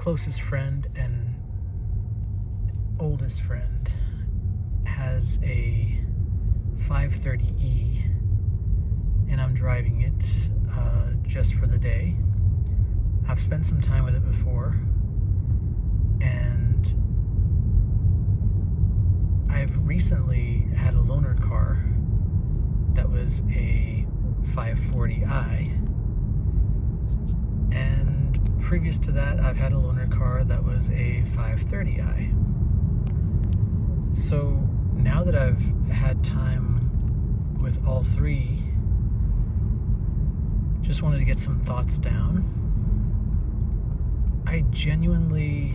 closest friend and oldest friend has a 530e, and I'm driving it just for the day. I've spent some time with it before, and I've recently had a loaner car that was a 540i, and previous to that I've had a loaner car that was a 530i. So now that I've had time with all three, just wanted to get some thoughts down. I genuinely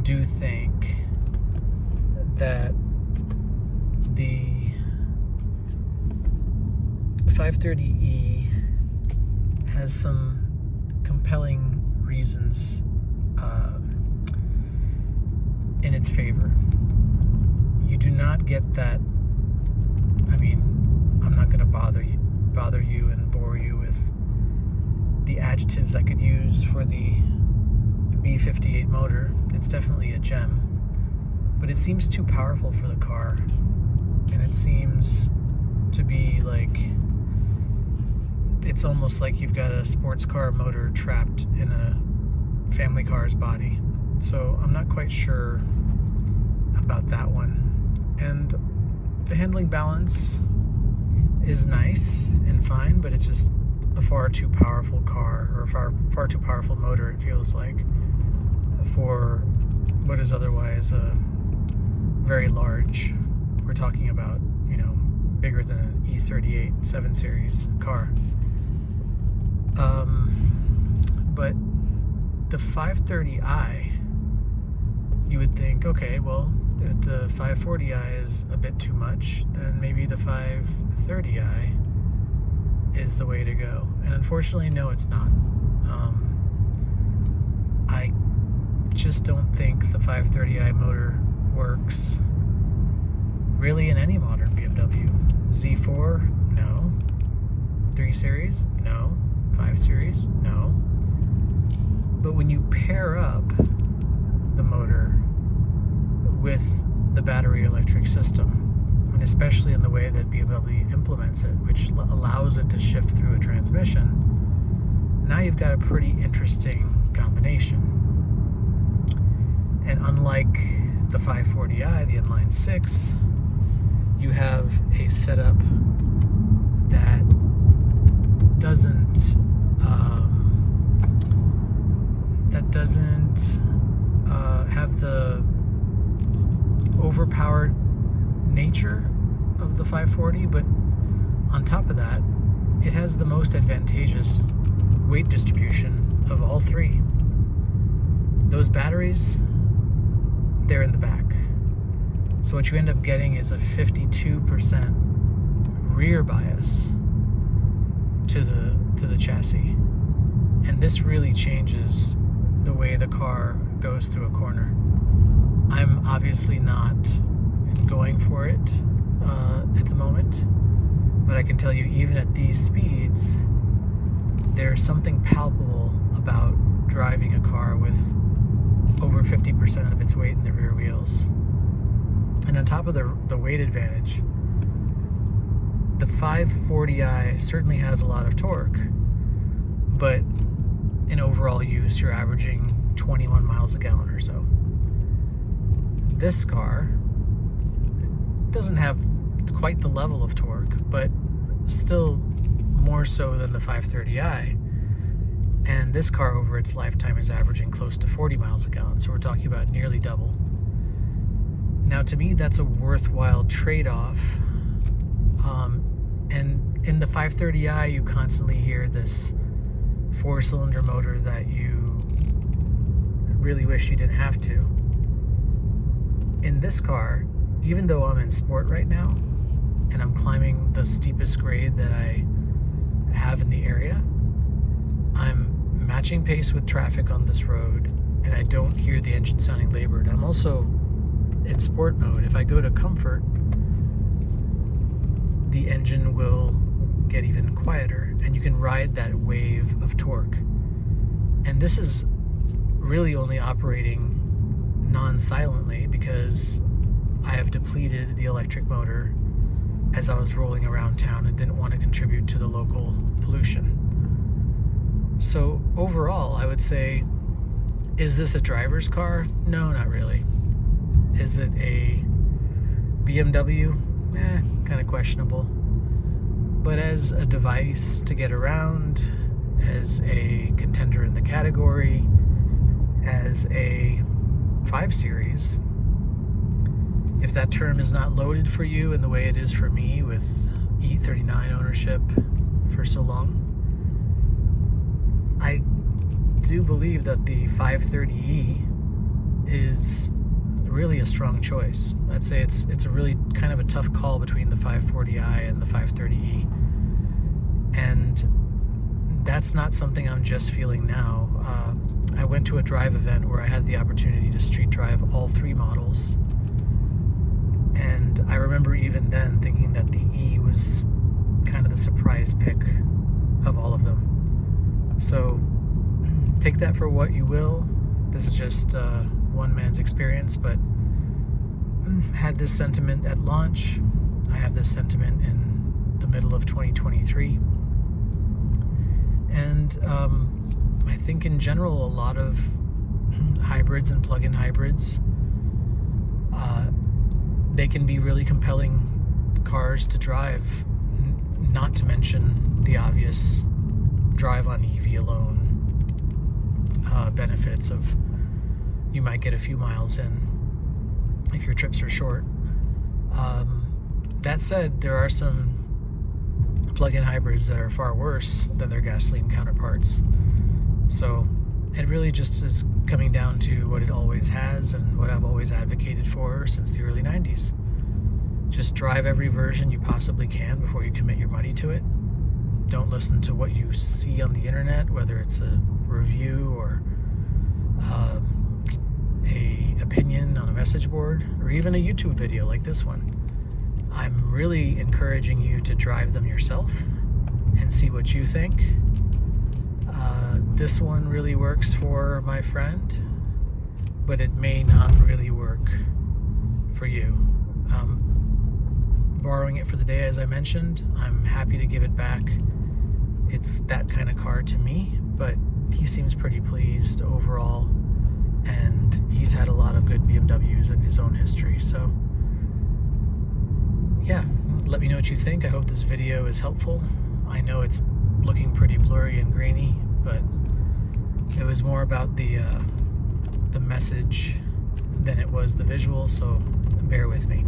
do think that the 530e has some compelling reasons in its favor. You do not get that. I mean, I'm not going to bother you and bore you with the adjectives I could use for the B58 motor. It's definitely a gem, but it seems too powerful for the car, and it seems to be like, it's almost like you've got a sports car motor trapped in a family car's body. So I'm not quite sure about that one. And the handling balance is nice and fine, but it's just a far too powerful car, or a far too powerful motor, it feels like, for what is otherwise a very large, we're talking about, bigger than an E38 7 Series car. But the 530i, you would think, okay, well, if the 540i is a bit too much, then maybe the 530i is the way to go. And unfortunately, no, it's not. I just don't think the 530i motor works really in any modern BMW. Z4, no. 3 Series, no. 5 Series, no. But when you pair up the motor with the battery electric system, and especially in the way that BMW implements it, which allows it to shift through a transmission, now you've got a pretty interesting combination. And unlike the 540i, the inline 6, you have a setup that doesn't have the overpowered nature of the 540, but on top of that, it has the most advantageous weight distribution of all three. Those batteries, they're in the back. So what you end up getting is a 52% rear bias to the chassis. And this really changes the way the car goes through a corner. I'm obviously not going for it at the moment, but I can tell you, even at these speeds, there's something palpable about driving a car with over 50% of its weight in the rear wheels. And on top of the weight advantage, the 540i certainly has a lot of torque, but in overall use, you're averaging 21 miles a gallon or so. This car doesn't have quite the level of torque, but still more so than the 530i. And this car over its lifetime is averaging close to 40 miles a gallon, so we're talking about nearly double. Now, to me, that's a worthwhile trade-off. And in the 530i, you constantly hear this 4-cylinder motor that you really wish you didn't have to. In this car, even though I'm in sport right now, and I'm climbing the steepest grade that I have in the area, I'm matching pace with traffic on this road, and I don't hear the engine sounding labored. I'm also in sport mode. If I go to comfort, the engine will get even quieter, and you can ride that wave of torque. And this is really only operating non-silently because I have depleted the electric motor as I was rolling around town and didn't want to contribute to the local pollution. So overall, I would say, is this a driver's car? No, not really. Is it a BMW? Kind of questionable. But as a device to get around, as a contender in the category, as a 5 Series, if that term is not loaded for you in the way it is for me with E39 ownership for so long, I do believe that the 530e is really a strong choice. I'd say it's a really kind of a tough call between the 540i and the 530e, and that's not something I'm just feeling now. I went to a drive event where I had the opportunity to street drive all 3 models, and I remember even then thinking that the E was kind of the surprise pick of all of them. So take that for what you will. This is just one man's experience, but had this sentiment at launch. I have this sentiment in the middle of 2023. And I think in general, a lot of hybrids and plug-in hybrids, they can be really compelling cars to drive, not to mention the obvious drive on EV alone benefits of you might get a few miles in if your trips are short. That said, there are some plug-in hybrids that are far worse than their gasoline counterparts. So it really just is coming down to what it always has and what I've always advocated for since the early 90s. Just drive every version you possibly can before you commit your money to it. Don't listen to what you see on the internet, whether it's a review or a opinion on a message board, or even a YouTube video like this one. I'm really encouraging you to drive them yourself and see what you think. This one really works for my friend, but it may not really work for you. Borrowing it for the day, as I mentioned, I'm happy to give it back. It's that kind of car to me, but he seems pretty pleased overall, and he's had a lot of good BMWs in his own history. So yeah, let me know what you think. I hope this video is helpful. I know it's looking pretty blurry and grainy, but it was more about the message than it was the visual, so bear with me.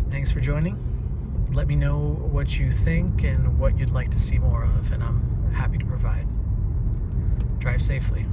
Thanks for joining. Let me know what you think and what you'd like to see more of, and I'm happy to provide. Drive safely.